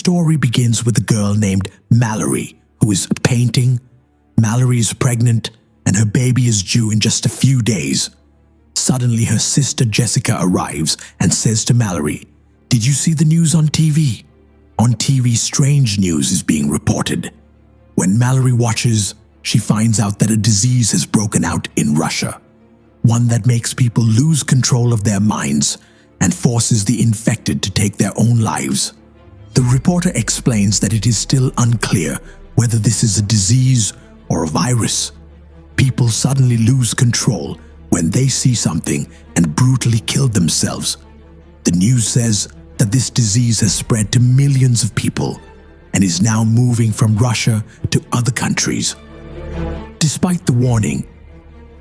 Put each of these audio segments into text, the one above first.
story begins with a girl named Mallory, who is painting. Mallory is pregnant, and her baby is due in just a few days. Suddenly, her sister Jessica arrives and says to Mallory, "Did you see the news on TV? On TV, strange news is being reported." When Mallory watches, she finds out that a disease has broken out in Russia, one that makes people lose control of their minds and forces the infected to take their own lives. The reporter explains that it is still unclear whether this is a disease or a virus. People suddenly lose control when they see something and brutally kill themselves. The news says that this disease has spread to millions of people and is now moving from Russia to other countries. Despite the warning,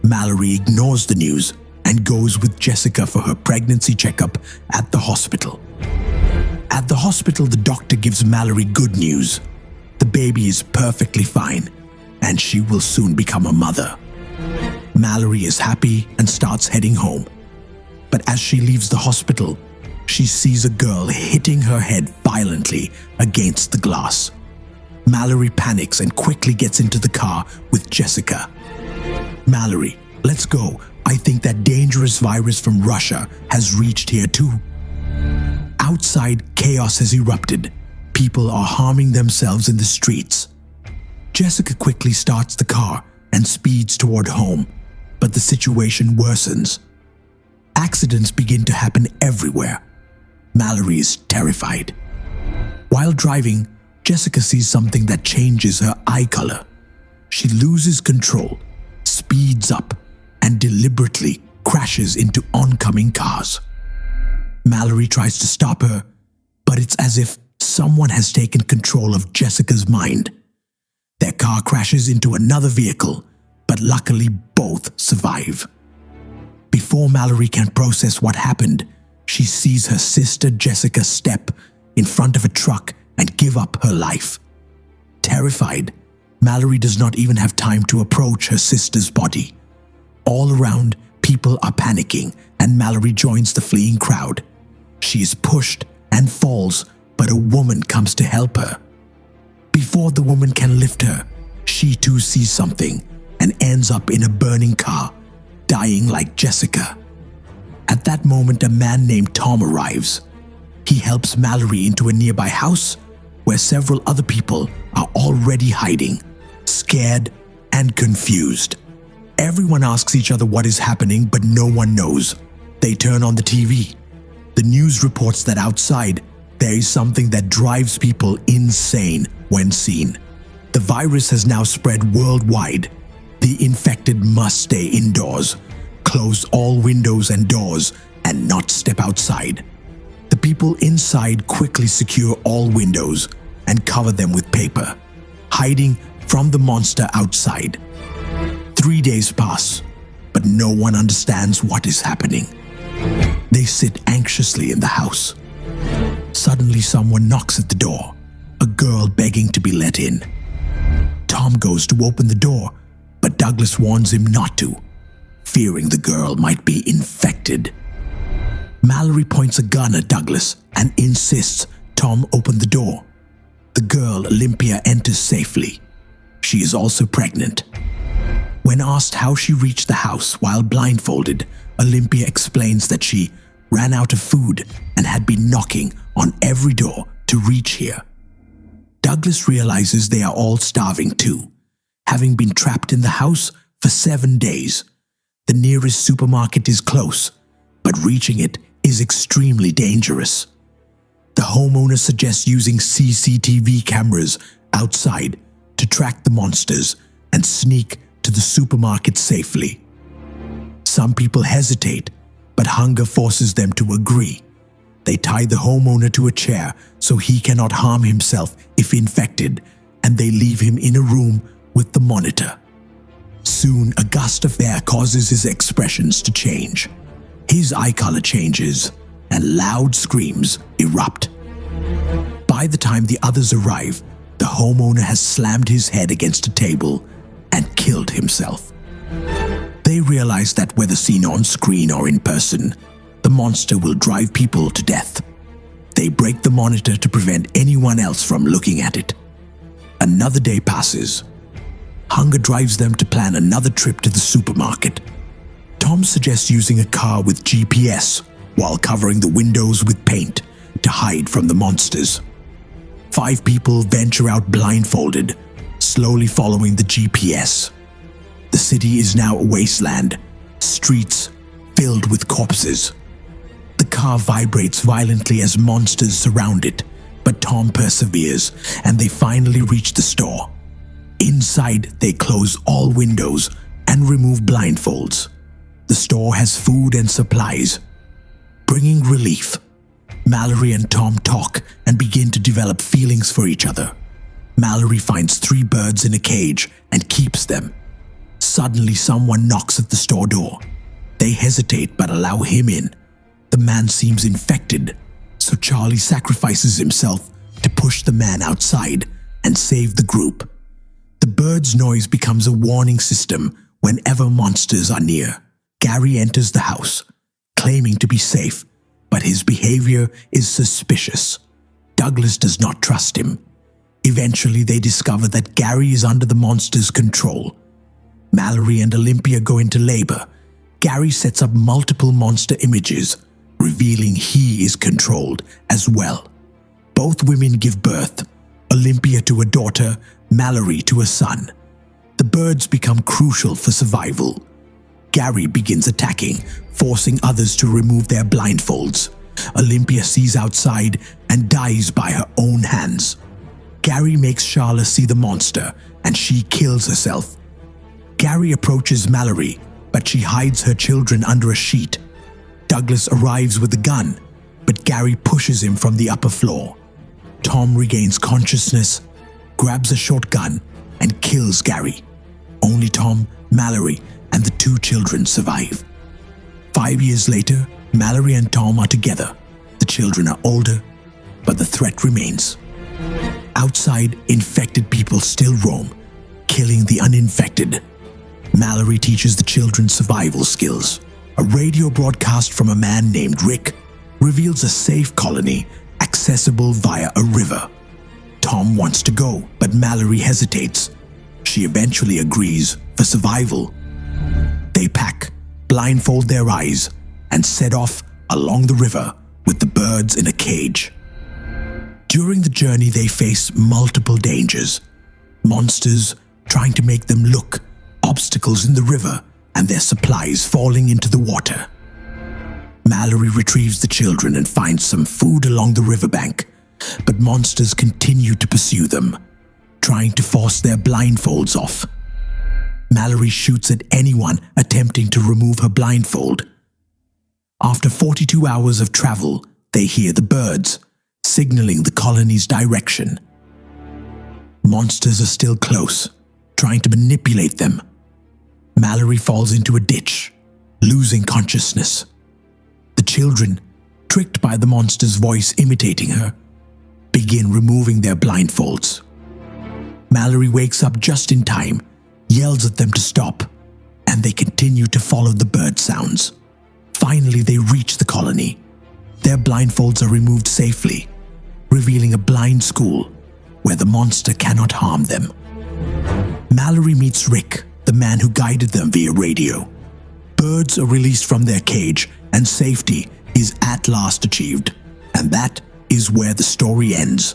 Mallory ignores the news and goes with Jessica for her pregnancy checkup at the hospital. At the hospital, the doctor gives Mallory good news. The baby is perfectly fine, and she will soon become a mother. Mallory is happy and starts heading home. But as she leaves the hospital, she sees a girl hitting her head violently against the glass. Mallory panics and quickly gets into the car with Jessica. "Mallory, let's go. I think that dangerous virus from Russia has reached here too." Outside, chaos has erupted. People are harming themselves in the streets. Jessica quickly starts the car and speeds toward home, but the situation worsens. Accidents begin to happen everywhere. Mallory is terrified. While driving, Jessica sees something that changes her eye color. She loses control, speeds up, and deliberately crashes into oncoming cars. Mallory tries to stop her, but it's as if someone has taken control of Jessica's mind. Their car crashes into another vehicle, but luckily both survive. Before Mallory can process what happened, she sees her sister Jessica step in front of a truck and give up her life. Terrified, Mallory does not even have time to approach her sister's body. All around, people are panicking, and Mallory joins the fleeing crowd. She is pushed and falls, but a woman comes to help her. Before the woman can lift her, she too sees something and ends up in a burning car, dying like Jessica. At that moment, a man named Tom arrives. He helps Mallory into a nearby house where several other people are already hiding, scared and confused. Everyone asks each other what is happening, but no one knows. They turn on the TV. The news reports that outside, there is something that drives people insane when seen. The virus has now spread worldwide. The infected must stay indoors, close all windows and doors, and not step outside. The people inside quickly secure all windows and cover them with paper, hiding from the monster outside. 3 days pass, but no one understands what is happening. They sit anxiously in the house. Suddenly, someone knocks at the door, a girl begging to be let in. Tom goes to open the door, but Douglas warns him not to, fearing the girl might be infected. Mallory points a gun at Douglas and insists Tom open the door. The girl, Olympia, enters safely. She is also pregnant. When asked how she reached the house while blindfolded, Olympia explains that she ran out of food and had been knocking on every door to reach here. Douglas realizes they are all starving too, having been trapped in the house for 7 days. The nearest supermarket is close, but reaching it is extremely dangerous. The homeowner suggests using CCTV cameras outside to track the monsters and sneak to the supermarket safely. Some people hesitate, but hunger forces them to agree. They tie the homeowner to a chair so he cannot harm himself if infected, and they leave him in a room with the monitor. Soon, a gust of air causes his expressions to change. His eye color changes, and loud screams erupt. By the time the others arrive, the homeowner has slammed his head against a table and killed himself. They realize that whether seen on screen or in person, the monster will drive people to death. They break the monitor to prevent anyone else from looking at it. Another day passes. Hunger drives them to plan another trip to the supermarket. Tom suggests using a car with GPS while covering the windows with paint to hide from the monsters. 5 people venture out blindfolded, slowly following the GPS. The city is now a wasteland, streets filled with corpses. The car vibrates violently as monsters surround it, but Tom perseveres and they finally reach the store. Inside, they close all windows and remove blindfolds. The store has food and supplies, bringing relief. Mallory and Tom talk and begin to develop feelings for each other. Mallory finds 3 birds in a cage and keeps them. Suddenly, someone knocks at the store door. They hesitate but allow him in. The man seems infected, so Charlie sacrifices himself to push the man outside and save the group. The bird's noise becomes a warning system whenever monsters are near. Gary enters the house, claiming to be safe, but his behavior is suspicious. Douglas does not trust him. Eventually, they discover that Gary is under the monster's control. Mallory and Olympia go into labor. Gary sets up multiple monster images, revealing he is controlled as well. Both women give birth, Olympia to a daughter, Mallory to a son. The birds become crucial for survival. Gary begins attacking, forcing others to remove their blindfolds. Olympia sees outside and dies by her own hands. Gary makes Charla see the monster and she kills herself. Gary approaches Mallory, but she hides her children under a sheet. Douglas arrives with a gun, but Gary pushes him from the upper floor. Tom regains consciousness, grabs a shotgun, and kills Gary. Only Tom, Mallory, and the 2 children survive. 5 years later, Mallory and Tom are together. The children are older, but the threat remains. Outside, infected people still roam, killing the uninfected. Mallory teaches the children survival skills. A radio broadcast from a man named Rick reveals a safe colony accessible via a river. Tom wants to go, but Mallory hesitates. She eventually agrees for survival. They pack, blindfold their eyes, and set off along the river with the birds in a cage. During the journey, they face multiple dangers. Monsters trying to make them look, obstacles in the river, and their supplies falling into the water. Mallory retrieves the children and finds some food along the riverbank, but monsters continue to pursue them, trying to force their blindfolds off. Mallory shoots at anyone attempting to remove her blindfold. After 42 hours of travel, they hear the birds, signaling the colony's direction. Monsters are still close, trying to manipulate them. Mallory falls into a ditch, losing consciousness. The children, tricked by the monster's voice imitating her, begin removing their blindfolds. Mallory wakes up just in time, yells at them to stop, and they continue to follow the bird sounds. Finally, they reach the colony. Their blindfolds are removed safely, revealing a blind school where the monster cannot harm them. Mallory meets Rick, the man who guided them via radio. Birds are released from their cage and safety is at last achieved. And that is where the story ends.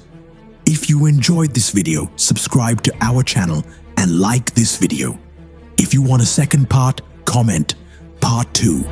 If you enjoyed this video, subscribe to our channel and like this video. If you want a second part, comment part 2.